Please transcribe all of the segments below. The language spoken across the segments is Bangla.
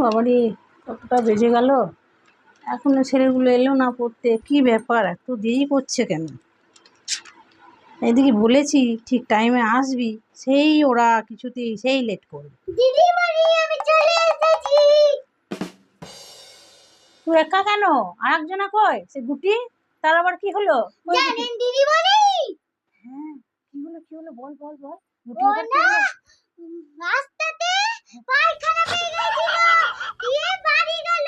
বাবারে, কতটা বেজে গেল, এখনো ছেলেগুলো এলো না পড়তে। কি ব্যাপার, এত দেরি করছে কেন? এদিকে বলেছি ঠিক টাইমে আসবি, সেই ওরা কিছুতেই সেই লেট করবে। তুই একা কেন? আর একজনা কয়? সে গুটি, তার আবার কি হলো? জানেন দিদিমণি? হ্যাঁ, কি হলো কি হলো, বল বল বল। ও না, রাস্তাতে পায়খানা পেয়ে গেছিল, দিয়ে বাড়ি গেল,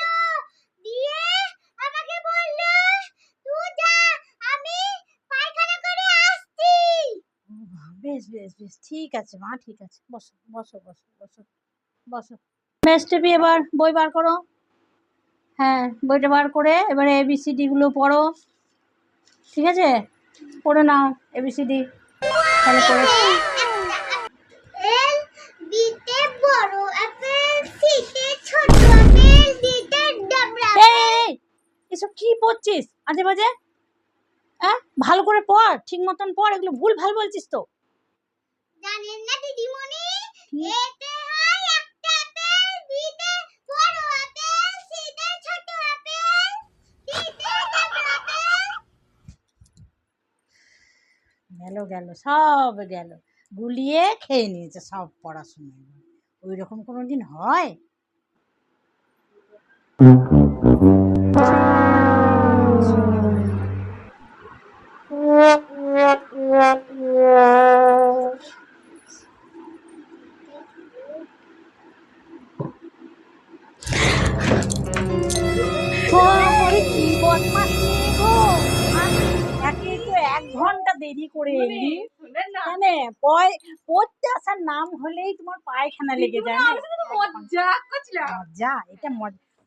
দিয়ে আমাকে বলল তুই যা, আমি পায়খানা করে আসছি। বেশ বেশ বেশ, ঠিক আছে মা, ঠিক আছে, বসো বসো বসো বসো বসো। বেশ টেপি, এবার বই বার করো। হ্যাঁ, বইটা বার করে এবারে এবিসিডি গুলো পড়ো। ঠিক আছে, পড়ে নাও এবিসিডি। তাহলে পড়ে এল বিতে বড় আপেল, সিতে ছোট আপেল, ডিতে ডাবলা। এই এসব কি পড়ছিস আজে বাজে? হ্যাঁ, ভালো করে পড়, ঠিক মতন পড়, এগুলো ভুল ভাল বলছিস তো। জানেন না দিদিমণি, এতে হয় একটা আপেল, বিতে বড় আপেল, সিতে ছোট আপেল, ডিতে ডাবলা আপেল। গেল গেল, সব গেল, গুলিয়ে খেয়ে নিয়েছে সব পড়াশোনা। ওই রকম কোনোদিন হয়? কি বদমাস মেয়ে গো, একে তো 1 ঘন্টা দেরি করে এলি। কেন? পড়তে আসার নাম হলেই তোমার পায়খানা লেগে যায় না? মজা করছিলাম। মজা? এটা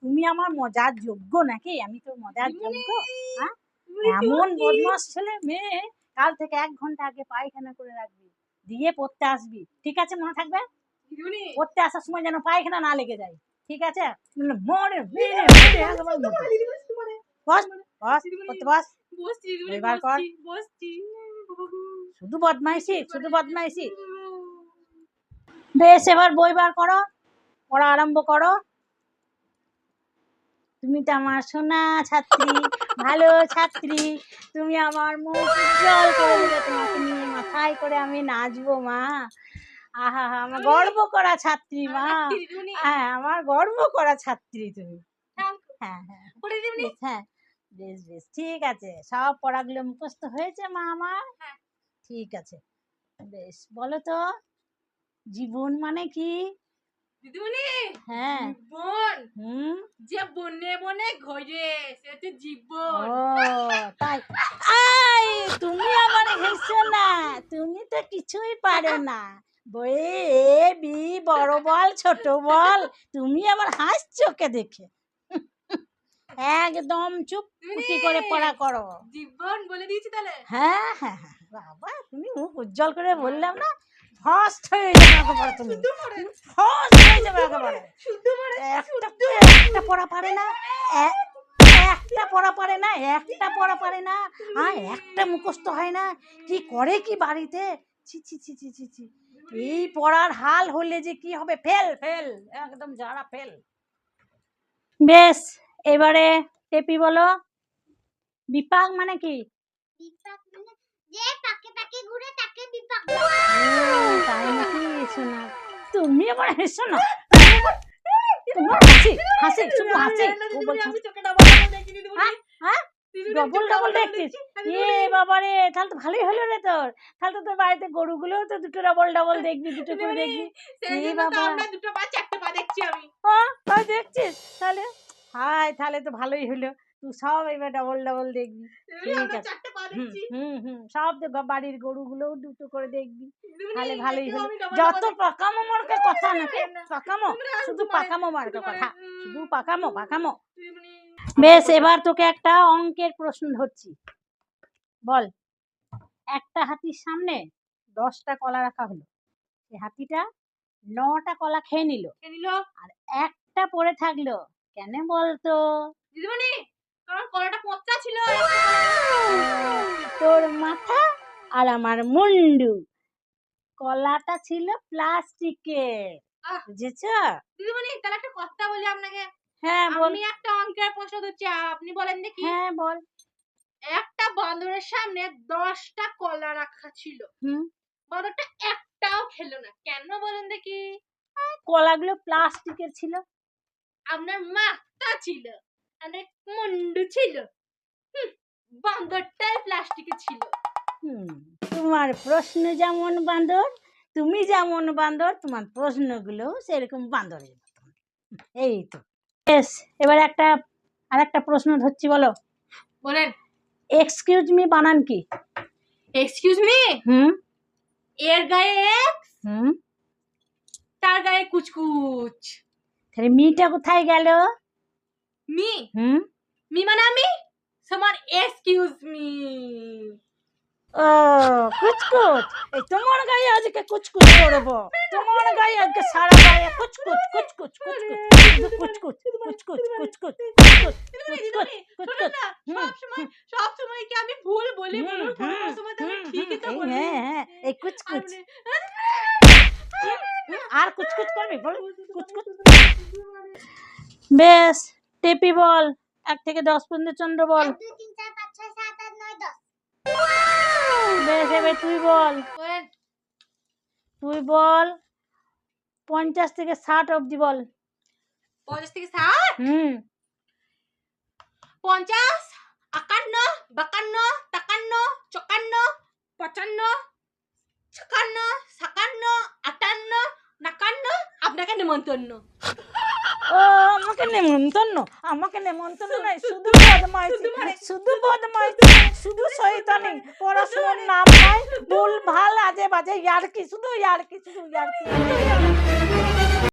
তুমি আমার মজার যোগ্য নাকি? আমি তো মজার যোগ্য? হ্যাঁ, এমন বদমাস ছেলে মেয়ে। কাল থেকে 1 ঘন্টা আগে পায়খানা করে রাখবি, দিয়ে পড়তে আসবি, ঠিক আছে? মনে থাকবে, পড়তে আসার সময় যেন পায়খানা না লেগে যায়, ঠিক আছে? মরে মেরে মেরে একবার বস বস, পড়তে বস, এবার কর। শুধু বদমাইশি, শুধু বদমাইশি। বেশ, এবার বই বার করো, পড়া আরম্ভ করো। তুমি তো আমার সোনা ছাত্রী, ভালো ছাত্রী, তুমি আমার মুখ উজ্জ্বল করে দিলে, তোমাকে নিয়ে মাথায় করে আমি নাচবো মা। আহা হা, আমার গর্ব করা ছাত্রী মা। হ্যাঁ, আমার গর্ব করা ছাত্রী তুমি। হ্যাঁ হ্যাঁ হ্যাঁ, বেশ বেশ, ঠিক আছে, সব পড়াগুলো মুখস্থ হয়েছে মা আমার। ঠিক আছে, বেশ, বলো তো জীবন মানে কি? দিদিমণি, হ্যাঁ, জীবন যে বনে বনে ঘোরে সে হচ্ছে জীবন। ও তাই? আই, তুমি আবার হেসো না, তুমি তো কিছুই পারো না। বইয়ে এ বি, বড় বল ছোট বল, তুমি আবার হাসছো কে দেখে? একদম চুপ পুটি করে পড়া করো। জীবন বলে দিয়েছি তাহলে। হ্যাঁ হ্যাঁ হ্যাঁ, বাবা তুমি মুখ উজ্জ্বল করে বললাম না, ফার্স্ট হয়ে যাবে একেবারে, তুমি ফার্স্ট হয়ে যাবে একেবারে। একটা পড়া পারে না, একটা পড়া পারে না, একটা পড়া পারে না, আর একটা মুখস্থ হয় না। কি করে কি বাড়িতে? ছি ছি ছি ছি ছি ছি, এই পড়ার হাল হলে যে কি হবে, ফেল ফেল, একদম যারা ফেল। বেশ, এবারে টেপি বলো বিপাক মানে কি? বিপাক মানে যে পাকে পাকে ঘুরে তাকে বিপাক তাই নাকি? শোনা, তুমি আবার হেসো না, তোমার হাসি হাসি শুধু হাসি। ও বলছে আমি চোখে ডাবল ডাবল দেখি দিদিমণি। হ্যাঁ, ডবল ডবল দেখছিস? এ বাবা রে, তাহলে তো ভালোই হলো রে তোর। তাহলে তো তোর বাড়িতে গরুগুলোও তো দুটো ডবল ডবল দেখবি, দুটো করে দেখবি। এ বাবা, আমরা দুটো পা চারটে পা দেখছি আমি। তাই দেখছিস? তাহলে হাই, তাহলে তো ভালোই হলো, তুই সব এবার ডবল ডবল দেখবি। ঠিক আছে, চারটে পা হুম দেখছি। হুম হুম, সব বাড়ির গরুগুলোও দুটো করে দেখবি, তাহলে ভালোই হলো। আমি double যত double পাকামো মার্কা কথা নাকি, পাকামো, দিদিমণি, শুধু তোমারে- পাকামো মার্কা তোমারে, কথা, শুধু পাকামো পাকামো। দিদিমণি। বেশ, এবার তোকে একটা অঙ্কের প্রশ্ন ধরছি, বল। একটা হাতির সামনে 10টা কলা রাখা হলো, সেই হাতিটা 9টা কলা খেয়ে নিল, আর একটা পড়ে থাকলো, কেন বলতো? দিদিমণি, কারণ কলাটা পচা ছিল। তোর মাথা আর আমার মুন্ডু, কলাটা ছিল প্লাস্টিকের, বুঝেছো? দিদিমণি তাহলে একটা কথা বলি আপনাকে। হ্যাঁ বল। আমি একটা অঙ্কের প্রশ্ন দিচ্ছি, আপনি বলেন দেখি। হ্যাঁ বল। একটা বান্দরের সামনে 10টা কলা রাখা ছিল, হুম। বান্দরটা একটাও খেলো না, কেন বলেন দেখি? কলাগুলো প্লাস্টিকের ছিল। আপনার মাথা ছিল, আপনার মুন্ডু ছিল, বান্দরটাই প্লাস্টিকের ছিল। তোমার প্রশ্ন যেমন বান্দর, তুমি যেমন বান্দর, তোমার প্রশ্নগুলো সেরকম বান্দরের মতন। এই তো বেশ, এবার আরেকটা প্রশ্ন ধরছি, বলো। বলেন। এক্সকিউজ মি বানান কি? Excuse me? এর গায়ে এক্স, তার গায়ে কুচকুচ। তাহলে মিটা কোথায় গেল? মি মি মানে আমি, সমান এক্সকিউজ মি। ও কুচকুচ, এই তোমার গায়ে আজকে কুচকুচ করবো, তোমার গায়ে আজকে সারা গায়ে কুচকুচ কুচকুচ কুচকুচ কুচকুচ কুচকুচ কুচকুচ কুচকুচ কুচকুচ। সব সময় কি আমি ভুল বলি? বলুন, কোনো সময় তো আমি ঠিকই তো বলি। হ্যাঁ, এই কুচকুচ আর কুচকুচ করবি, বল কুচকুচ। বেশ, টেপি বল, 1 থেকে 10 পর্যন্ত চন্দ্র বল। 1 2 3 4 5 6 7 8 9 10। বেশ, এবার তুই বল। তুই বল 50 থেকে 60 অবধি বল। 50 থেকে 60? 50, 51, 52, 53, 54, 55, 56, 57, 58, 59। আপনাকে নেমন্তন্ন। ও আমাকে নেমন্তন্ন? আমাকে নেমন্তন্ন নাই, শুধু বদমাইশি, শুধু বদমাইশি, শুধু শয়তানি, পড়াশোনার নাম নাই, ভুল ভাল আজে বাজে ইয়ার্কি, শুধু ইয়ার্কি, শুধু ইয়ার্কি।